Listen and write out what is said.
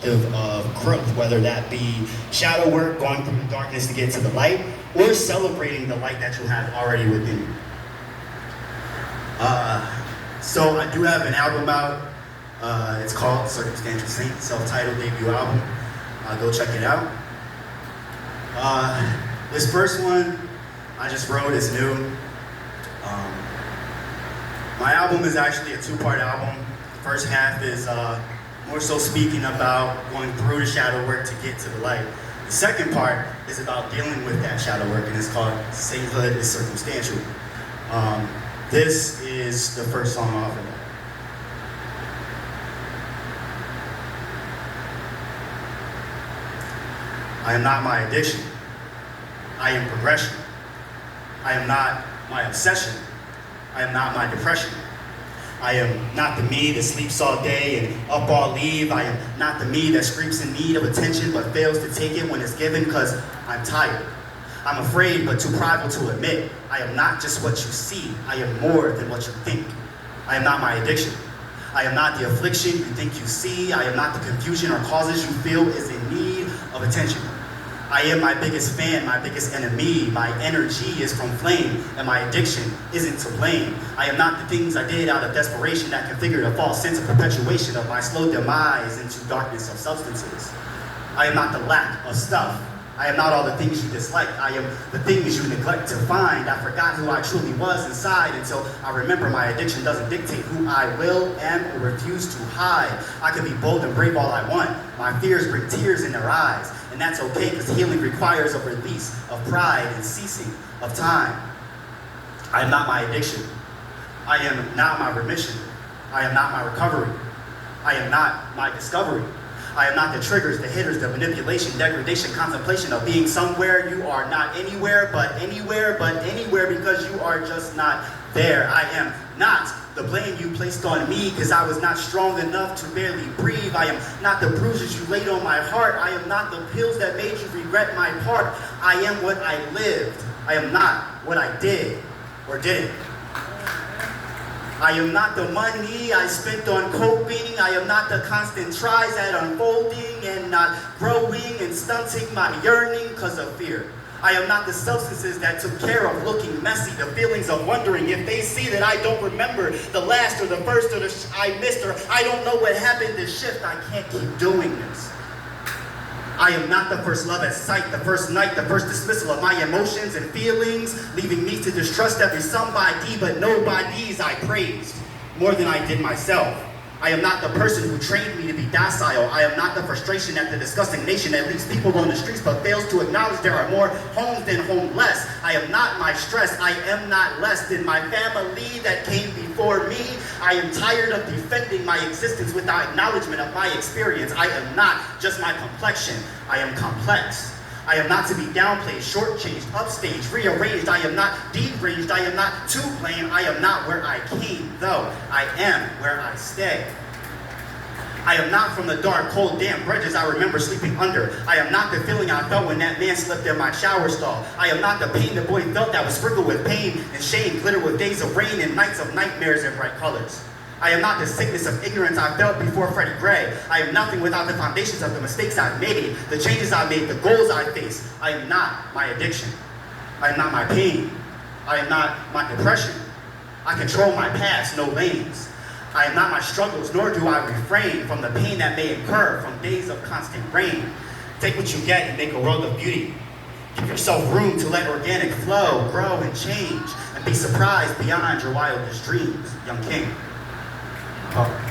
of growth, whether that be shadow work, going through the darkness to get to the light, or celebrating the light that you have already within you. So I do have an album out. It's called Circumstantial Saint, self-titled debut album. Go check it out. This first one I just wrote is new. My album is actually a two-part album. The first half is more so speaking about going through the shadow work to get to the light. The second part is about dealing with that shadow work, and it's called Sainthood is Circumstantial. This is the first song off of it. I am not my addiction. I am progression. I am not my obsession. I am not my depression. I am not the me that sleeps all day and up all leave. I am not the me that screams in need of attention but fails to take it when it's given because I'm tired. I'm afraid but too prideful to admit. I am not just what you see. I am more than what you think. I am not my addiction. I am not the affliction you think you see. I am not the confusion or causes you feel is in need of attention. I am my biggest fan, my biggest enemy. My energy is from flame, and my addiction isn't to blame. I am not the things I did out of desperation that configured a false sense of perpetuation of my slow demise into darkness of substances. I am not the lack of stuff. I am not all the things you dislike. I am the things you neglect to find. I forgot who I truly was inside until I remember my addiction doesn't dictate who I will, am, or refuse to hide. I can be bold and brave all I want. My fears bring tears in their eyes. And that's okay, because healing requires a release of pride and ceasing of time. I am not my addiction. I am not my remission. I am not my recovery. I am not my discovery. I am not the triggers, the hitters, the manipulation, degradation, contemplation of being somewhere. You are not anywhere but anywhere because you are just not there. I am not the blame you placed on me because I was not strong enough to barely breathe. I am not the bruises you laid on my heart. I am not the pills that made you regret my part. I am what I lived. I am not what I did or didn't. I am not the money I spent on coping. I am not the constant tries at unfolding and not growing and stunting my yearning because of fear. I am not the substances that took care of looking messy, the feelings of wondering if they see that I don't remember the last or the first or the I missed or I don't know what happened to shift. I can't keep doing this. I am not the first love at sight, the first night, the first dismissal of my emotions and feelings, leaving me to distrust every somebody but nobodies I praised more than I did myself. I am not the person who trained me to be docile. I am not the frustration at the disgusting nation that leaves people on the streets but fails to acknowledge there are more homes than homeless. I am not my stress. I am not less than my family that came before me. I am tired of defending my existence without acknowledgement of my experience. I am not just my complexion. I am complex. I am not to be downplayed, shortchanged, upstaged, rearranged. I am not deranged. I am not to blame. I am not where I came, though I am where I stay. I am not from the dark, cold, damp bridges I remember sleeping under. I am not the feeling I felt when that man slept in my shower stall. I am not the pain the boy felt that was sprinkled with pain and shame, glittered with days of rain and nights of nightmares in bright colors. I am not the sickness of ignorance I felt before Freddie Gray. I am nothing without the foundations of the mistakes I've made, the changes I made, the goals I face. I am not my addiction. I am not my pain. I am not my depression. I control my past, no lanes. I am not my struggles, nor do I refrain from the pain that may occur from days of constant rain. Take what you get and make a world of beauty. Give yourself room to let organic flow grow and change, and be surprised beyond your wildest dreams. Young King. Oh.